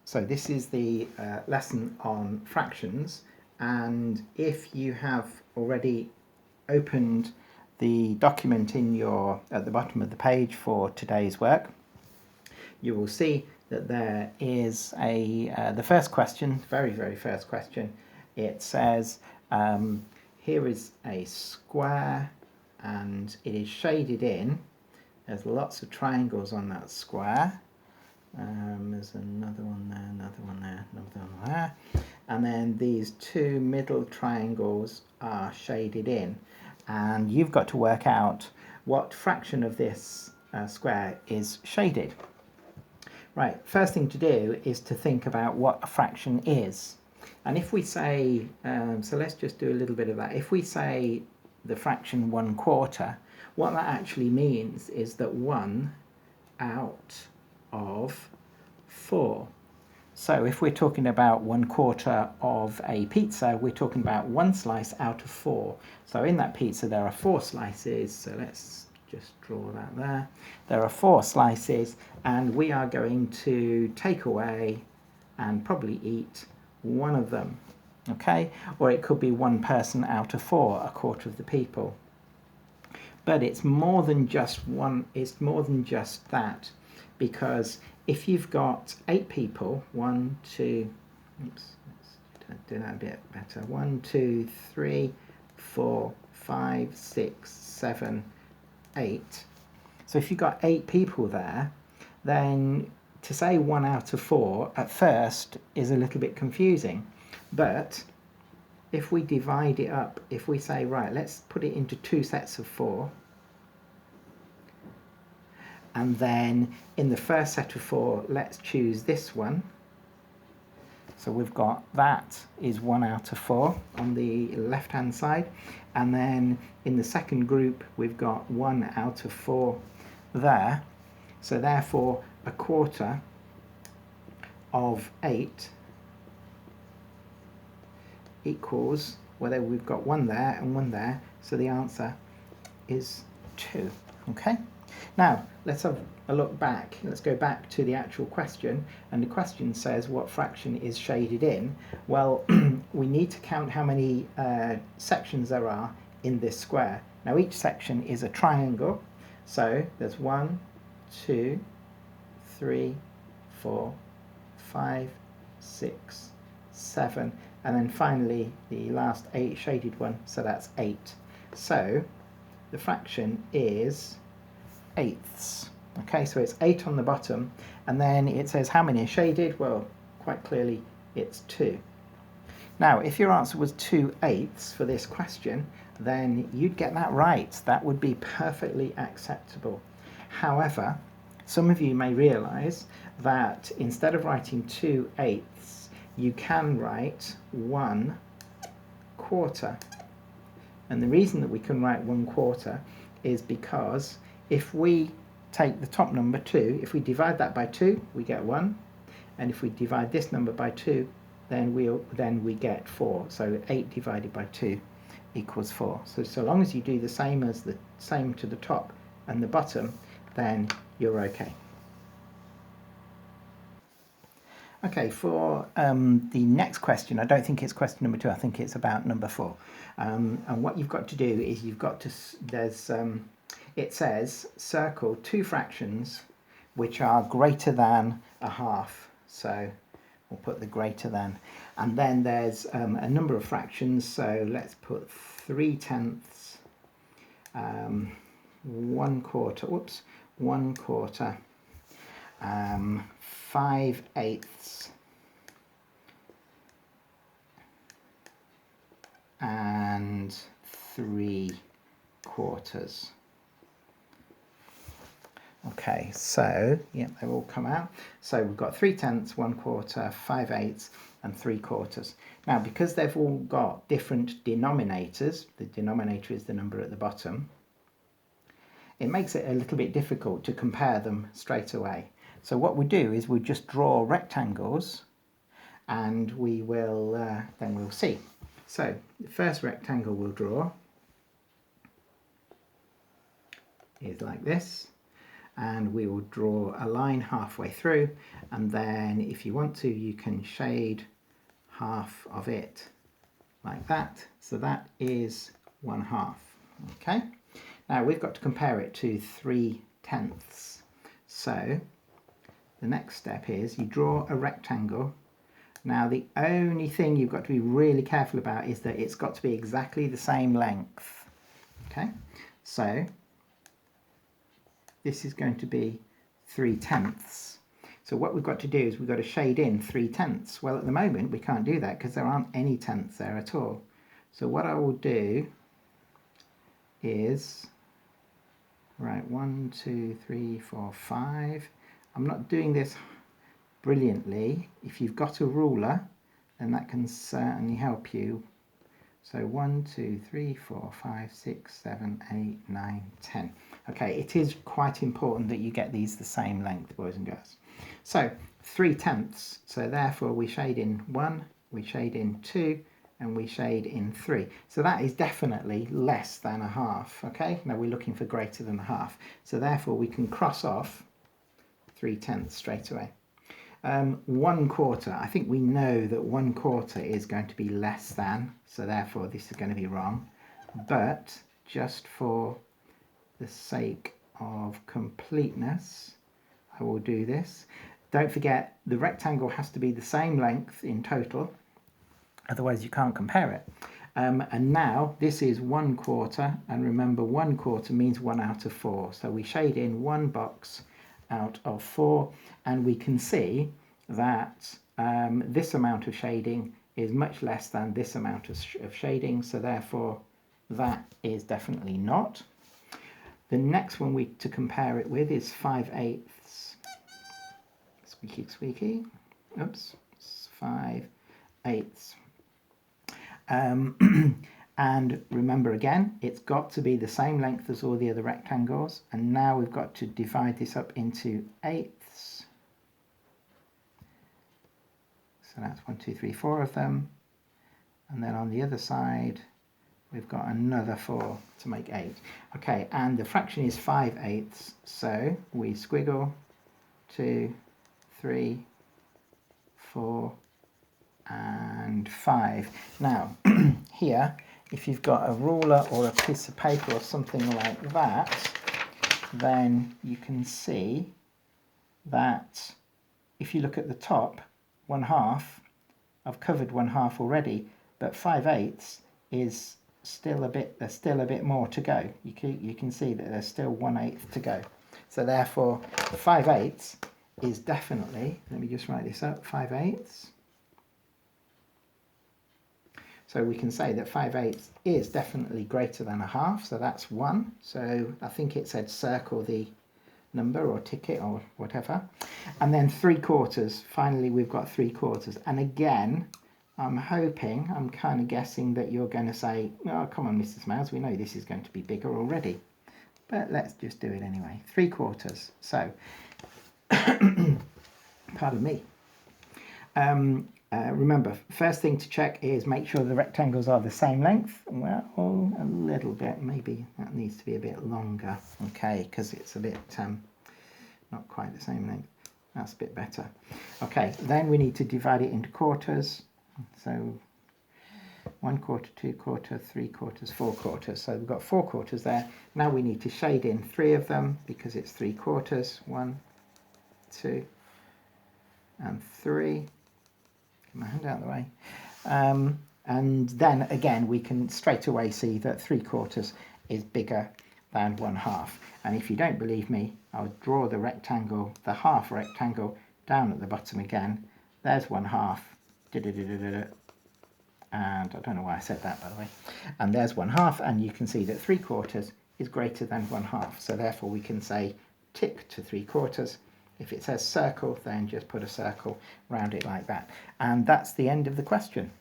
So this is the lesson on fractions, and if you have already opened the document in at the bottom of the page for today's work, you will see that there is the first question, very first question. It says here is a square and it is shaded in. There's lots of triangles on that square. There's another one there, another one there, another one there, and then these two middle triangles are shaded in, and you've got to work out what fraction of this square is shaded. Right, first thing to do is to think about what a fraction is. And if we say, so let's just do a little bit of that. If we say the fraction 1/4, what that actually means is that 1 out of 4. So if we're talking about 1/4 of a pizza, we're talking about 1 slice out of 4. So in that pizza there are 4 slices, so let's just draw that there. There are 4 slices, and we are going to take away and probably eat one of them, okay? Or it could be 1 person out of 4, a quarter of the people. But it's more than just one, it's more than just that, because if you've got 8 people, 1, 2, oops, let's do that a bit better, 1, 2, 3, 4, 5, 6, 7, 8. So if you've got 8 people there, then to say 1 out of 4 at first is a little bit confusing. But if we divide it up, if we say, right, let's put it into 2 sets of 4, and then in the first set of 4, let's choose this one. So we've got that is 1 out of 4 on the left hand side, and then in the second group we've got 1 out of 4 there. So therefore a quarter of 8 equals, whether we've got 1 there and 1 there, so the answer is 2. Okay, now let's have a look back. Let's go back to the actual question, and the question says what fraction is shaded in. Well, we need to count how many sections there are in this square. Now each section is a triangle, so there's 1, 2, 3, 4, 5, 6, 7, and then finally the last 8 shaded one, so that's 8. So the fraction is 8ths. Okay, so it's 8 on the bottom, and then it says how many are shaded. Well, quite clearly it's 2. Now if your answer was 2/8 for this question, then you'd get that right. That would be perfectly acceptable. However, some of you may realise that instead of writing 2/8, you can write 1/4. And the reason that we can write 1/4 is because if we take the top number 2, if we divide that by 2, we get 1, and if we divide this number by 2, then we get 4. So 8 divided by 2 equals 4. So long as you do the same as the same to the top and the bottom, then you're okay. Okay, for the next question, I don't think it's question number 2, I think it's about number 4. And what you've got to do is you've got to, it says circle 2 fractions which are greater than a half. So we'll put the greater than. And then there's a number of fractions, so let's put 3/10, 1/4, whoops, 1/4, 5/8, and 3/4. Okay, so yeah, they all come out. So we've got 3/10, 1/4, 5/8, and 3/4. Now, because they've all got different denominators, the denominator is the number at the bottom, it makes it a little bit difficult to compare them straight away. So what we do is we just draw rectangles, and we will then we'll see. So the first rectangle we'll draw is like this. and we will draw a line halfway through, and then if you want to, you can shade half of it like that. So that is 1/2. Okay, now we've got to compare it to 3/10. So the next step is you draw a rectangle. Now the only thing you've got to be really careful about is that it's got to be exactly the same length. Okay, so this is going to be 3/10. So what we've got to do is we've got to shade in 3/10. Well, at the moment we can't do that because there aren't any tenths there at all. So what I will do is, right, 1, 2, 3, 4, 5. I'm not doing this brilliantly. If you've got a ruler, then that can certainly help you. So 1, 2, 3, 4, 5, 6, 7, 8, 9, 10. Okay, it is quite important that you get these the same length, boys and girls. So 3/10. So therefore we shade in 1, we shade in 2, and we shade in 3. So that is definitely less than 1/2. Okay, now we're looking for greater than 1/2. So therefore we can cross off 3/10 straight away. 1/4, I think we know that 1/4 is going to be less than, so therefore this is going to be wrong. But just for the sake of completeness, I will do this. Don't forget, the rectangle has to be the same length in total, otherwise you can't compare it. And now this is 1/4, and remember 1/4 means 1 out of 4. So we shade in 1 box out of 4, and we can see that this amount of shading is much less than this amount of shading, so therefore that is definitely not. The next one to compare it with is 5/8. Squeaky squeaky. Oops, 5/8. And remember again, it's got to be the same length as all the other rectangles, and now we've got to divide this up into 8ths. So that's 1, 2, 3, 4 of them, and then on the other side we've got another 4 to make 8. Okay, and the fraction is 5/8, so we squiggle 2, 3, 4, and 5. Now here, if you've got a ruler or a piece of paper or something like that, then you can see that if you look at the top, 1/2, I've covered 1/2 already, but 5/8 is still a bit more to go. You can see that there's still 1/8 to go. So therefore 5/8 is definitely, let me just write this up, 5/8. So we can say that 5/8 is definitely greater than 1/2, so that's 1. So I think it said circle the number or tick it or whatever. And then 3/4, finally we've got 3/4. And again, I'm kind of guessing that you're going to say, oh, come on, Mrs. Mouse, we know this is going to be bigger already. But let's just do it anyway. 3/4. So, pardon me. Remember, first thing to check is make sure the rectangles are the same length. Well, a little bit, maybe that needs to be a bit longer. Okay, because it's a bit not quite the same length. That's a bit better. Okay, then we need to divide it into quarters. So 1/4, 2/4, 3/4, 4/4. So we've got 4/4 there. Now we need to shade in 3 of them because it's 3/4. 1, 2, and 3. Get my hand out of the way. And then again we can straight away see that 3/4 is bigger than 1/2. And if you don't believe me, I'll draw the rectangle, the half rectangle, down at the bottom again. There's 1/2. And I don't know why I said that, by the way. And there's 1/2, and you can see that 3/4 is greater than 1/2. So therefore we can say tick to 3/4. If it says circle, then just put a circle around it like that. And that's the end of the question.